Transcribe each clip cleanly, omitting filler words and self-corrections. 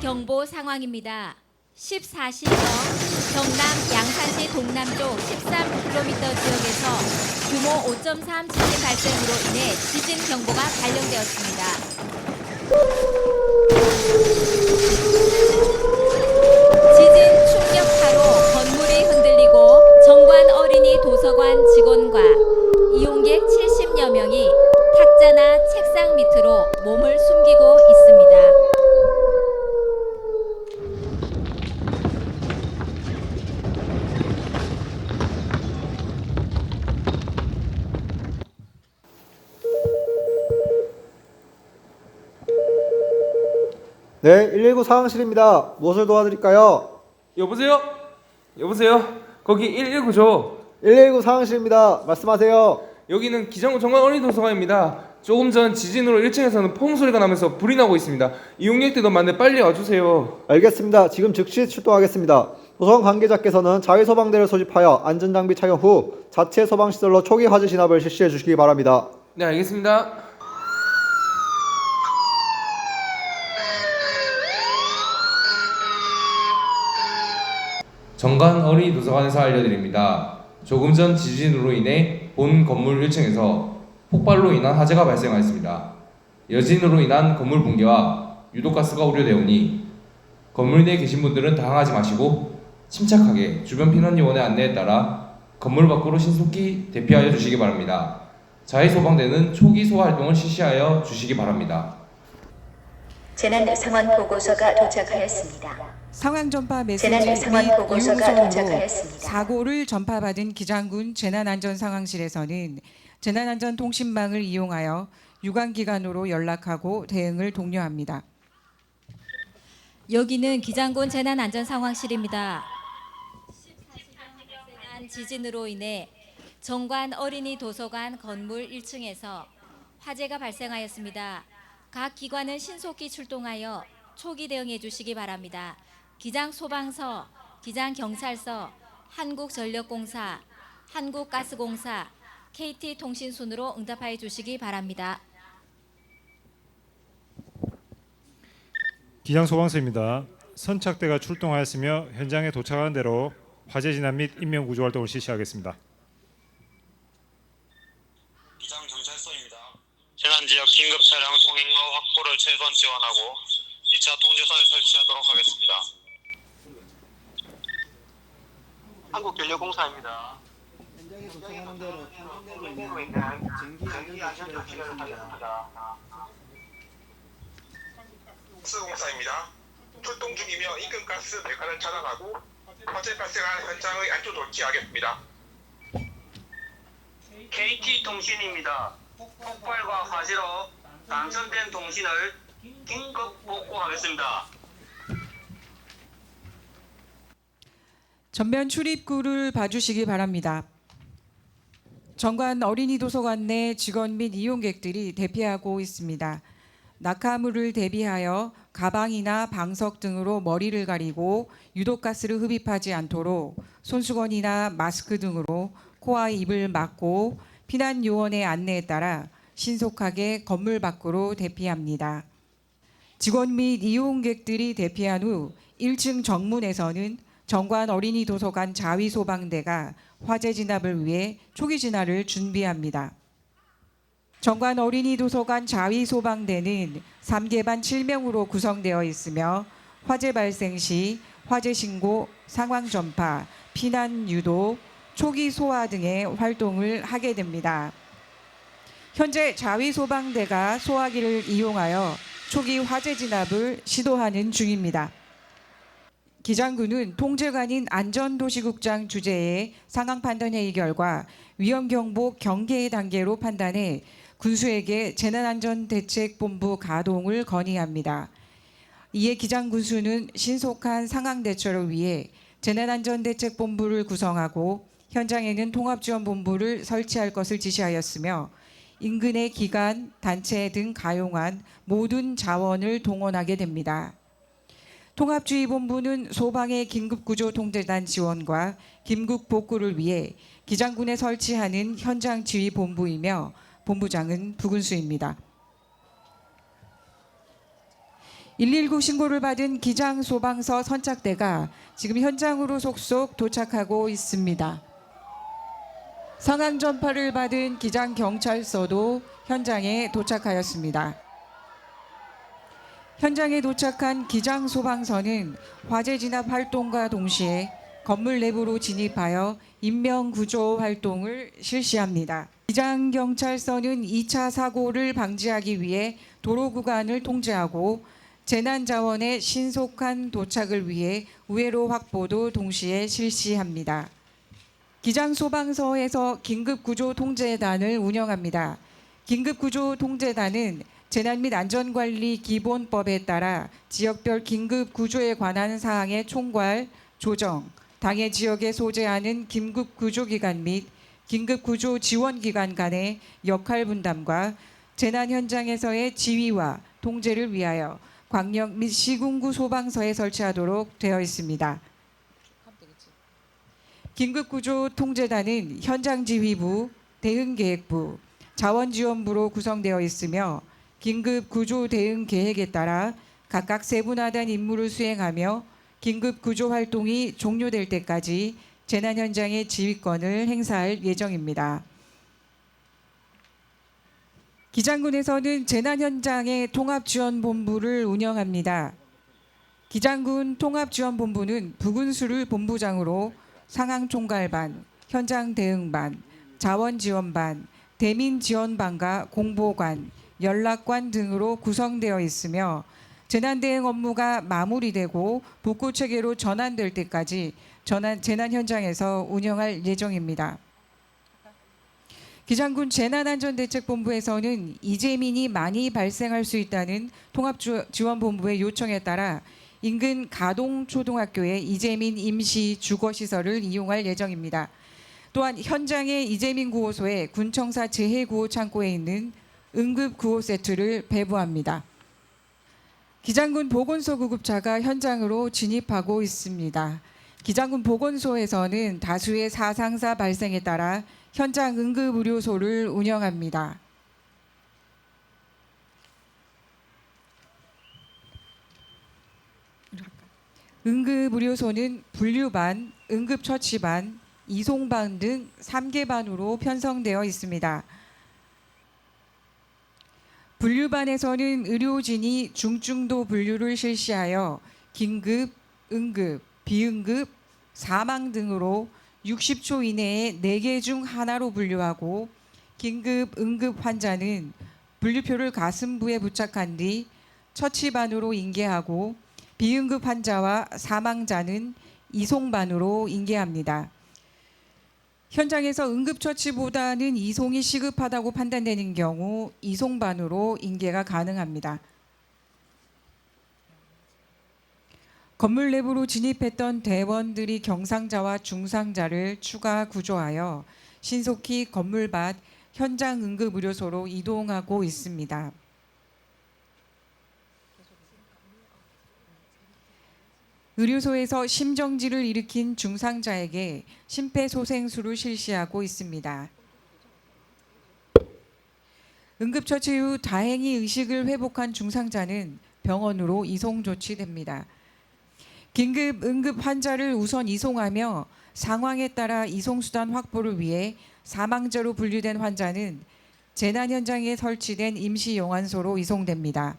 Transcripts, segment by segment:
경보 상황입니다. 14시경 경남 양산시 동남쪽 13km 지역에서 규모 5.3 지진 발생으로 인해 지진 경보가 발령되었습니다. 지진 충격파로 건물이 흔들리고 정관 어린이 도서관 직원과 이용객 70여 명이 탁자나 책상 밑으로 몸을 숨기고 있습니다. 네, 119 상황실입니다. 무엇을 도와드릴까요? 여보세요? 여보세요? 거기 119죠? 119 상황실입니다. 말씀하세요. 여기는 기장구 정관 어린이도서관입니다. 조금 전 지진으로 1층에서는 퐁 소리가 나면서 불이 나고 있습니다. 이용객들도 많은데 빨리 와주세요. 알겠습니다. 지금 즉시 출동하겠습니다. 도서관 관계자께서는 자위소방대를 소집하여 안전장비 착용 후 자체 소방시설로 초기 화재 진압을 실시해 주시기 바랍니다. 네, 알겠습니다. 정관 어린이도서관에서 알려드립니다. 조금 전 지진으로 인해 본 건물 1층에서 폭발로 인한 화재가 발생하였습니다. 여진으로 인한 건물 붕괴와 유독가스가 우려되오니 건물 내에 계신 분들은 당황하지 마시고 침착하게 주변 피난요원의 안내에 따라 건물 밖으로 신속히 대피하여 주시기 바랍니다. 자위소방대는 초기 소화 활동을 실시하여 주시기 바랍니다. 재난 상황 보고서가 도착하였습니다. 상황 전파 메시지 재난 및 상황 보고서가 이용선으로 도착하였습니다. 사고를 전파받은 기장군 재난안전상황실에서는 재난안전통신망을 이용하여 유관기관으로 연락하고 대응을 독려합니다. 여기는 기장군 재난안전상황실입니다. 14시경 발생한 지진으로 인해 정관 어린이 도서관 건물 1층에서 화재가 발생하였습니다. 각 기관은 신속히 출동하여 초기 대응해 주시기 바랍니다. 기장소방서, 기장경찰서, 한국전력공사, 한국가스공사, KT통신순으로 응답하여 주시기 바랍니다. 기장소방서입니다. 선착대가 출동하였으며 현장에 도착한 대로 화재 진압 및 인명구조 활동을 실시하겠습니다. 기장경찰서입니다. 재난지역 긴급 차량 통행로 확보를 최소한 지원하고 2차 통제선을 설치하도록 하겠습니다. 한국전력공사입니다. 현장에 도착하는 대로 통행되고 있는 전기 안전조치를 하겠습니다. 가스공사입니다. 출동 중이며 인근가스 배관을 차단하고 화재 발생한 현장의 안전 조치하겠습니다. KT통신입니다. 폭발과 화재로 단선된 통신을 긴급 복구하겠습니다. 전면 출입구를 봐주시기 바랍니다. 정관 어린이도서관 내 직원 및 이용객들이 대피하고 있습니다. 낙하물을 대비하여 가방이나 방석 등으로 머리를 가리고 유독가스를 흡입하지 않도록 손수건이나 마스크 등으로 코와 입을 막고 피난 요원의 안내에 따라 신속하게 건물 밖으로 대피합니다. 직원 및 이용객들이 대피한 후 1층 정문에서는 정관 어린이도서관 자위소방대가 화재 진압을 위해 초기 진화를 준비합니다. 정관 어린이도서관 자위소방대는 3계반 7명으로 구성되어 있으며 화재 발생 시 화재 신고, 상황 전파, 피난 유도, 초기 소화 등의 활동을 하게 됩니다. 현재 자위소방대가 소화기를 이용하여 초기 화재 진압을 시도하는 중입니다. 기장군은 통제관인 안전도시국장 주재의 상황 판단 회의 결과 위험경보 경계 단계로 판단해 군수에게 재난안전대책본부 가동을 건의합니다. 이에 기장군수는 신속한 상황 대처를 위해 재난안전대책본부를 구성하고 현장에는 통합지원본부를 설치할 것을 지시하였으며 인근의 기관, 단체 등 가용한 모든 자원을 동원하게 됩니다. 통합주의본부는 소방의 긴급구조통제단 지원과 긴급 복구를 위해 기장군에 설치하는 현장지휘본부이며 본부장은 부군수입니다. 119 신고를 받은 기장소방서 선착대가 지금 현장으로 속속 도착하고 있습니다. 상황 전파를 받은 기장경찰서도 현장에 도착하였습니다. 현장에 도착한 기장소방서는 화재 진압 활동과 동시에 건물 내부로 진입하여 인명구조 활동을 실시합니다. 기장경찰서는 2차 사고를 방지하기 위해 도로 구간을 통제하고 재난자원의 신속한 도착을 위해 우회로 확보도 동시에 실시합니다. 기장소방서에서 긴급구조통제단을 운영합니다. 긴급구조통제단은 재난 및 안전관리 기본법에 따라 지역별 긴급구조에 관한 사항의 총괄, 조정, 당해 지역에 소재하는 긴급구조기관 및 긴급구조지원기관 간의 역할 분담과 재난 현장에서의 지휘와 통제를 위하여 광역 및 시군구 소방서에 설치하도록 되어 있습니다. 긴급구조통제단은 현장지휘부, 대응계획부, 자원지원부로 구성되어 있으며 긴급구조대응계획에 따라 각각 세분화된 임무를 수행하며 긴급구조활동이 종료될 때까지 재난 현장의 지휘권을 행사할 예정입니다. 기장군에서는 재난 현장의 통합지원본부를 운영합니다. 기장군 통합지원본부는 부군수를 본부장으로 상황총괄반, 현장대응반, 자원지원반, 대민지원반과 공보관, 연락관 등으로 구성되어 있으며 재난대응 업무가 마무리되고 복구체계로 전환될 때까지 재난 현장에서 운영할 예정입니다. 기장군 재난안전대책본부에서는 이재민이 많이 발생할 수 있다는 통합지원본부의 요청에 따라 인근 가동초등학교의 이재민 임시 주거시설을 이용할 예정입니다. 또한 현장의 이재민 구호소에 군청사 재해구호 창고에 있는 응급구호 세트를 배부합니다. 기장군 보건소 구급차가 현장으로 진입하고 있습니다. 기장군 보건소에서는 다수의 사상사 발생에 따라 현장 응급의료소를 운영합니다. 응급의료소는 분류반, 응급처치반, 이송반 등 3개 반으로 편성되어 있습니다. 분류반에서는 의료진이 중증도 분류를 실시하여 긴급, 응급, 비응급, 사망 등으로 60초 이내에 4개 중 하나로 분류하고 긴급, 응급 환자는 분류표를 가슴부에 부착한 뒤 처치반으로 인계하고 비응급 환자와 사망자는 이송반으로 인계합니다. 현장에서 응급처치보다는 이송이 시급하다고 판단되는 경우 이송반으로 인계가 가능합니다. 건물 내부로 진입했던 대원들이 경상자와 중상자를 추가 구조하여 신속히 건물 밖 현장 응급의료소로 이동하고 있습니다. 의료소에서 심정지를 일으킨 중상자에게 심폐소생술을 실시하고 있습니다. 응급처치 후 다행히 의식을 회복한 중상자는 병원으로 이송 조치됩니다. 긴급 응급 환자를 우선 이송하며 상황에 따라 이송수단 확보를 위해 사망자로 분류된 환자는 재난 현장에 설치된 임시용환소로 이송됩니다.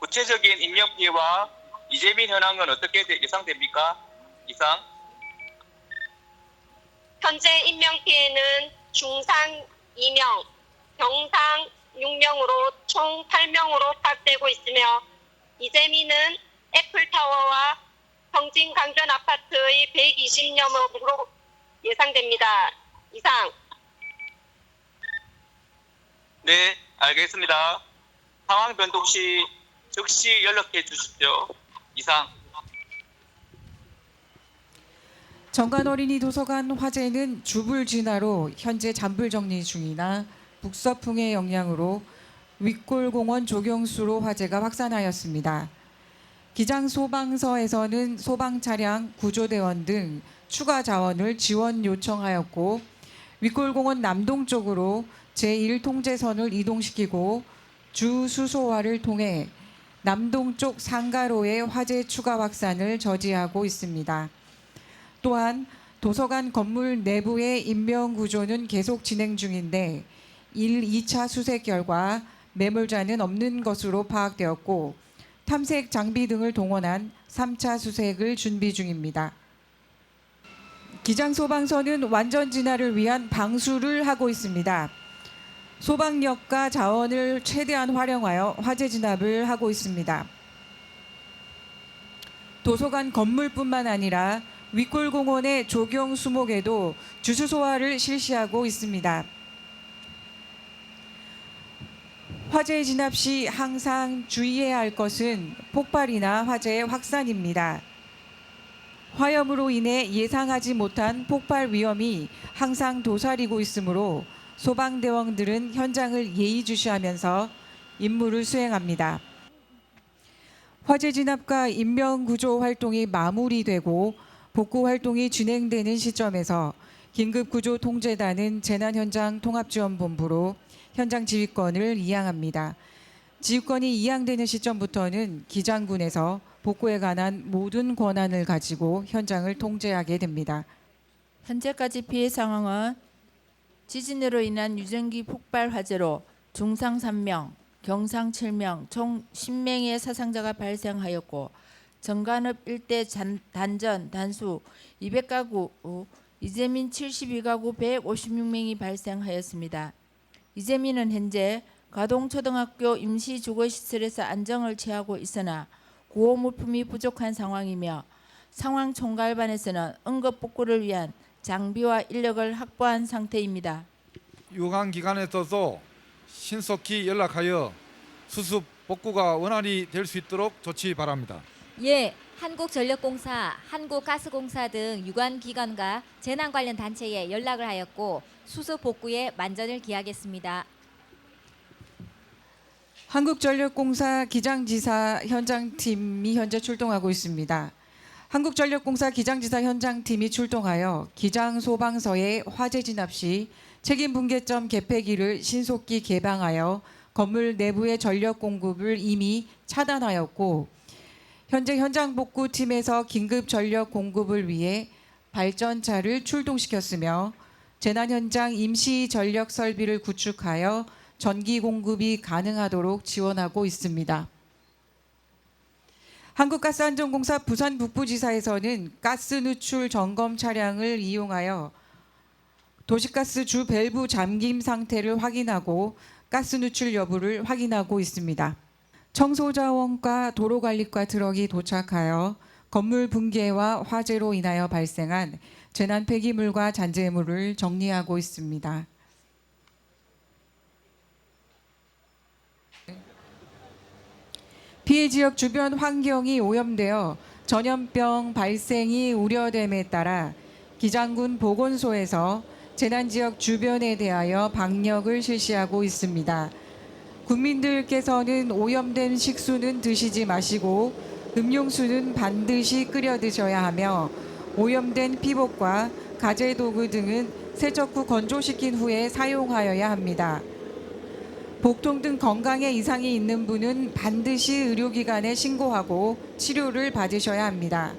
구체적인 인명 피해와 이재민 현황은 어떻게 예상됩니까? 이상. 현재 인명 피해는 중상 2명, 경상 6명으로 총 8명으로 파악되고 있으며 이재민은 애플타워와 성진강변 아파트의 120여 명으로 예상됩니다. 이상. 네, 알겠습니다. 상황 변동 시 즉시 연락해 주십시오. 이상. 정관 어린이 도서관 화재는 주불 진화로 현재 잔불 정리 중이나 북서풍의 영향으로 윗골공원 조경수로 화재가 확산하였습니다. 기장소방서에서는 소방차량, 구조대원 등 추가 자원을 지원 요청하였고 윗골공원 남동쪽으로 제1통제선을 이동시키고 주 수소화를 통해 남동쪽 상가로의 화재 추가 확산을 저지하고 있습니다. 또한 도서관 건물 내부의 인명 구조는 계속 진행 중인데 1, 2차 수색 결과 매몰자는 없는 것으로 파악되었고 탐색 장비 등을 동원한 3차 수색을 준비 중입니다. 기장소방서는 완전 진화를 위한 방수를 하고 있습니다. 소방력과 자원을 최대한 활용하여 화재 진압을 하고 있습니다. 도서관 건물뿐만 아니라 윗골공원의 조경 수목에도 주수소화를 실시하고 있습니다. 화재 진압 시 항상 주의해야 할 것은 폭발이나 화재의 확산입니다. 화염으로 인해 예상하지 못한 폭발 위험이 항상 도사리고 있으므로 소방대원들은 현장을 예의주시하면서 임무를 수행합니다. 화재 진압과 인명구조 활동이 마무리되고 복구 활동이 진행되는 시점에서 긴급구조통제단은 재난현장 통합지원본부로 현장 지휘권을 이양합니다. 지휘권이 이양되는 시점부터는 기장군에서 복구에 관한 모든 권한을 가지고 현장을 통제하게 됩니다. 현재까지 피해 상황은 지진으로 인한 유전기 폭발 화재로 중상 3명, 경상 7명, 총 10명의 사상자가 발생하였고 정관읍 일대 단전, 단수 200가구, 이재민 72가구 156명이 발생하였습니다. 이재민은 현재 가동초등학교 임시주거시설에서 안정을 취하고 있으나 구호 물품이 부족한 상황이며 상황총괄반에서는 응급복구를 위한 장비와 인력을 확보한 상태입니다. 유관기관에서도 신속히 연락하여 수습 복구가 원활히 될 수 있도록 조치 바랍니다. 예, 한국전력공사, 한국가스공사 등 유관기관과 재난 관련 단체에 연락을 하였고 수습 복구에 만전을 기하겠습니다. 한국전력공사 기장지사 현장팀이 현재 출동하고 있습니다. 한국전력공사 기장지사 현장팀이 출동하여 기장소방서의 화재 진압 시 책임 분계점 개폐기를 신속히 개방하여 건물 내부의 전력 공급을 이미 차단하였고 현재 현장 복구팀에서 긴급 전력 공급을 위해 발전차를 출동시켰으며 재난 현장 임시 전력 설비를 구축하여 전기 공급이 가능하도록 지원하고 있습니다. 한국가스안전공사 부산 북부지사에서는 가스 누출 점검 차량을 이용하여 도시가스 주 밸브 잠김 상태를 확인하고 가스 누출 여부를 확인하고 있습니다. 청소자원과 도로관리과 트럭이 도착하여 건물 붕괴와 화재로 인하여 발생한 재난 폐기물과 잔재물을 정리하고 있습니다. 피해 지역 주변 환경이 오염되어 전염병 발생이 우려됨에 따라 기장군 보건소에서 재난지역 주변에 대하여 방역을 실시하고 있습니다. 국민들께서는 오염된 식수는 드시지 마시고 음용수는 반드시 끓여 드셔야 하며 오염된 피복과 가재도구 등은 세척 후 건조시킨 후에 사용하여야 합니다. 복통 등 건강에 이상이 있는 분은 반드시 의료기관에 신고하고 치료를 받으셔야 합니다.